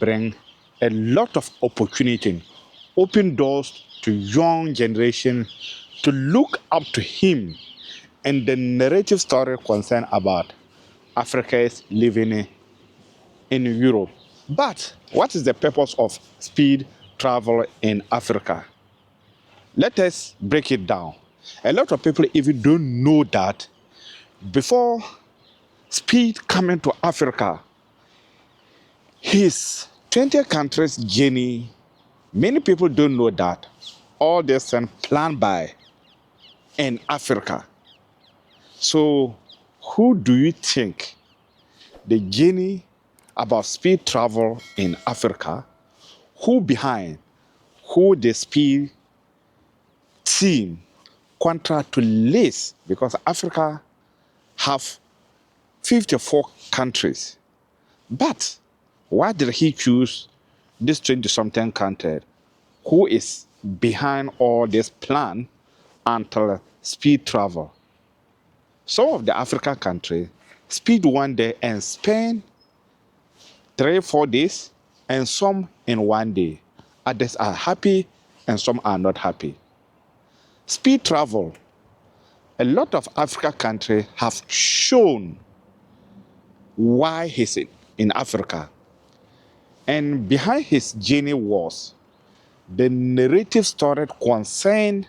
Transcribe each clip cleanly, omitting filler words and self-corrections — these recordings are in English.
bring a lot of opportunity, open doors to young generation to look up to him and the narrative story concerned about Africans living in Europe. But what is the purpose of speed travel in Africa? Let us break it down. A lot of people even don't know that before speed coming to Africa, his 20 countries journey, many people don't know that all this is planned by in Africa. So who do you think the journey about speed travel in Africa, who behind, who the speed team contract to list, because Africa have 54 countries. But why did he choose this 20-something country? Who is behind all this plan until speed travel? Some of the African countries speed one day and spend 3-4 days, and some in one day. Others are happy and some are not happy. Speed travel, a lot of African countries have shown why he's in Africa. And behind his journey was the narrative story concerned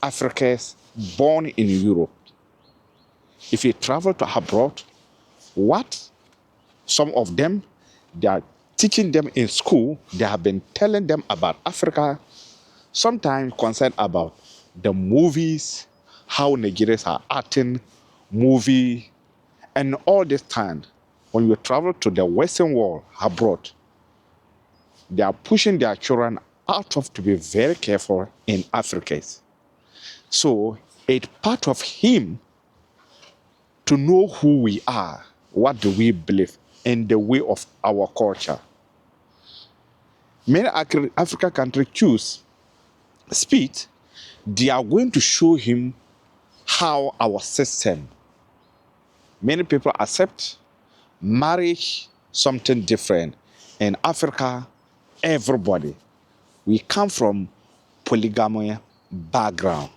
Africans born in Europe. If you travel to abroad, what some of them, they are teaching them in school, they have been telling them about Africa, sometimes concerned about the movies, how Nigerians are acting, movie, and all this time, when you travel to the Western world abroad, they are pushing their children out of to be very careful in Africa. So it's part of him to know who we are, what do we believe, and the way of our culture. Many African countries choose speed. They are going to show him how our system. Many people accept marriage something different. In Africa, everybody, we come from polygamy background.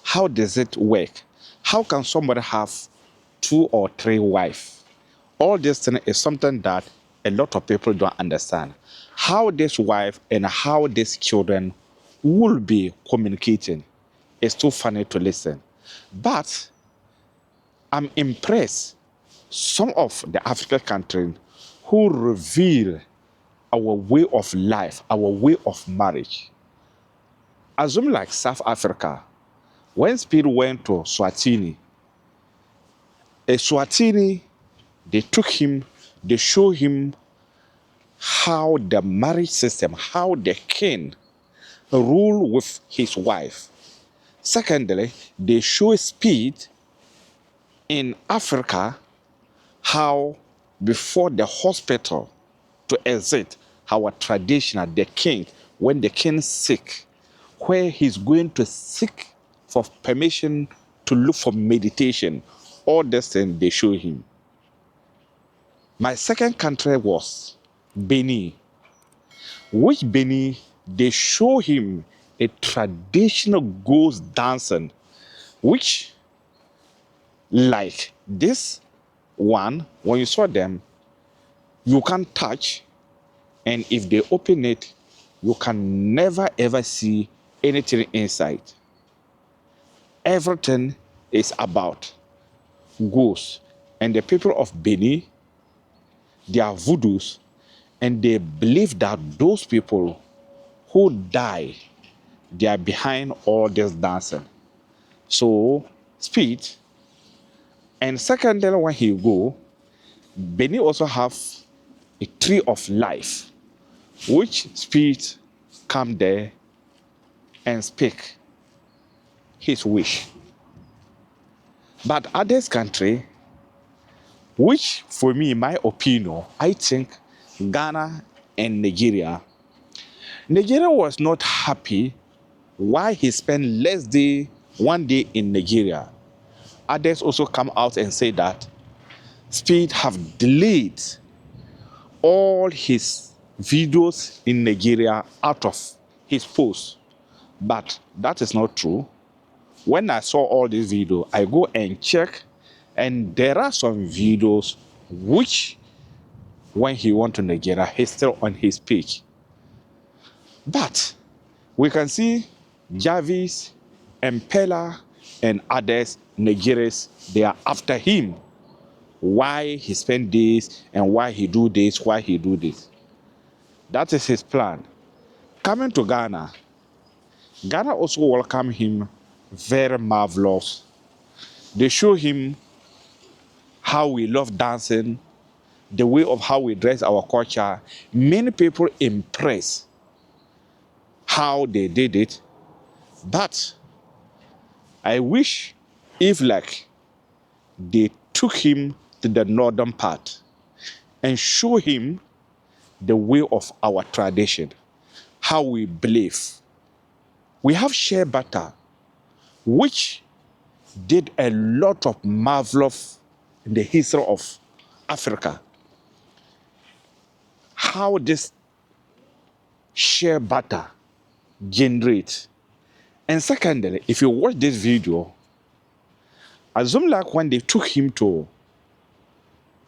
How does it work? How can somebody have 2 or 3 wives? All this thing is something that a lot of people don't understand. How this wife and how these children will be communicating is too funny to listen. But I'm impressed some of the African countries who reveal our way of life, our way of marriage. Assume like South Africa, when Speed went to Swatini, Eswatini, they took him, they showed him how the marriage system, how the king rule with his wife. Secondly, they show Speed in Africa how before the hospital to exit our traditional, the king, when the king is sick, where he's going to seek for permission to look for meditation, all this thing they show him. My second country was Benin, which Benin, they show him a traditional ghost dancing, which like this one, when you saw them, you can't touch, and if they open it, you can never ever see anything inside. Everything is about ghosts. And the people of Benin, they are voodoos, and they believe that those people who die, they are behind all this dancing. So, Speed, and secondly, when he go, Benin also have a tree of life, which Speed come there and speak his wish. But others country, which for me, in my opinion, I think Ghana and Nigeria was not happy why he spent less than 1 day in Nigeria. Others also come out and say that Speed have delayed all his videos in Nigeria out of his post. But that is not true. When I saw all these videos, I go and check, and there are some videos which, when he went to Nigeria, he's still on his page. But we can see Jarvis and Pella and others, Nigerians, they are after him. Why he spend this and why he do this, why he do this. That is his plan. Coming to Ghana, Ghana also welcome him very marvelous. They show him how we love dancing, the way of how we dress our culture. Many people impressed how they did it. But I wish if like they took him to the northern part and show him the way of our tradition, how we believe. We have shea butter, which did a lot of marvelous in the history of Africa. How this shea butter generates. And secondly, if you watch this video, assume like when they took him to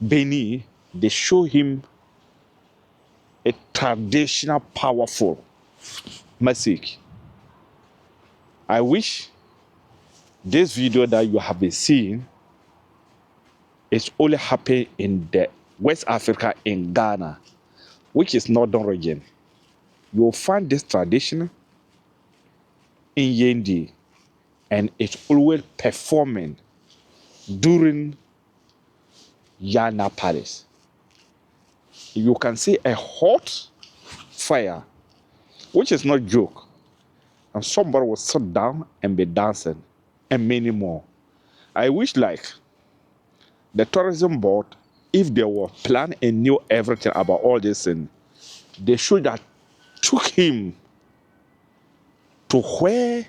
Benin, they show him a traditional, powerful message. I wish this video that you have been seeing is only happening in the West Africa, in Ghana, which is northern region. You will find this tradition in Yendi, and it's always performing during Yana Palace. You can see a hot fire, which is not joke, and somebody will sit down and be dancing, and many more. I wish like the tourism board, if they were plan and knew everything about all this thing, they should have took him to where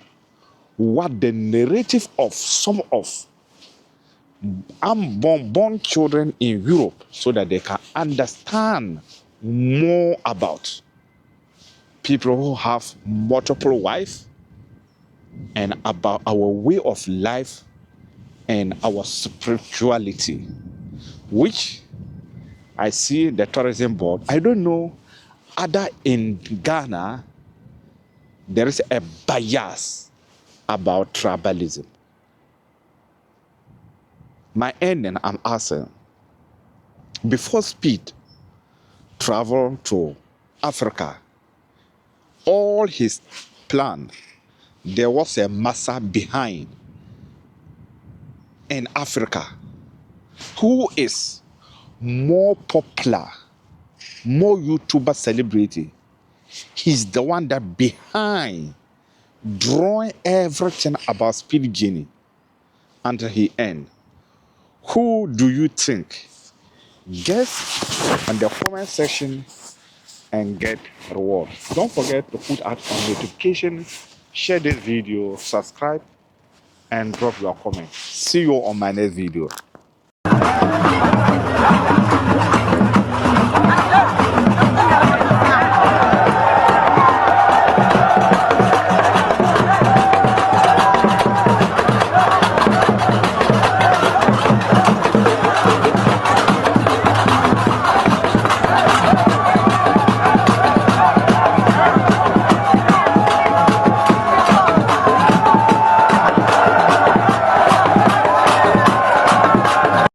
what the narrative of some of unborn children in Europe, so that they can understand more about people who have multiple wives and about our way of life and our spirituality, which I see the tourism board. I don't know, other in Ghana, there is a bias about tribalism. My ending, I'm asking, before Speed traveled to Africa, all his plan, there was a massa behind in Africa who is more popular, more YouTuber celebrity. He's the one that behind drawing everything about Speed Genie until he end. Who do you think? Guess on the comment section and get reward. Don't forget to put out on notification, share this video, subscribe, and drop your comment. See you on my next video.